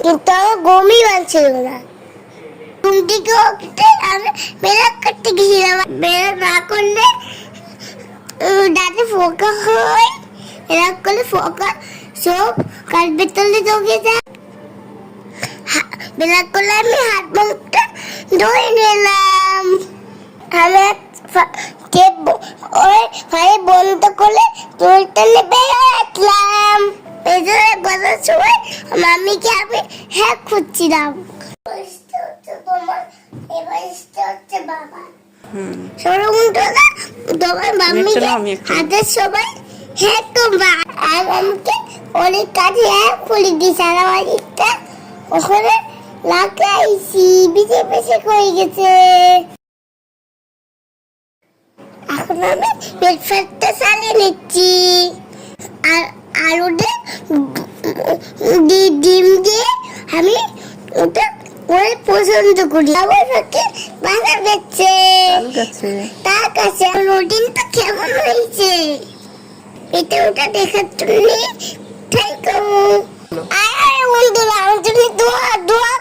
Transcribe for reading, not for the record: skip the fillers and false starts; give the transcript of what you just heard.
কিন্তু আমার ঘুমই পাচ্ছিল না। ঘুম থেকে উঠতে আমি মেলা করতে গেছিলাম, মেলা না করলে দাঁতে ফোকা হয়, মেলা করলে ফোকা সব কাল ভেতরে ঢুকে যায়। মেলা করলে আমি হাত মুখটা ধুয়ে নিলাম, আমি ওই ভাই বন্ধ করলে তুলতে বেরিয়ে আসলাম। ভেতরে বসার সময় মামিকে আমি হ্যাঁ খুঁজছিলাম। তোমার মাম্মিকে হাতের সবাই হ্যাঁ তোমরা আর আমাকে অনেক কাজে হ্যাঁ খুলে দিয়েছে। আর আমার ইটা ওখানে লাগাইছি, বিছে বিছে হয়ে গেছে। এখন আমি ব্রেকফাস্টটা চালিয়ে নিচ্ছি আর আলুতে ডিম দিয়ে আমি ওটা ওই পছন্দ করি। আমার পক্ষে ভালো লাগছে। তার কাছে রুটিনটা কেমন হয়েছে এটা ওটা দেখার জন্য থ্যাংক ইউ। আর বন্ধুরা আমার জন্য দোয়া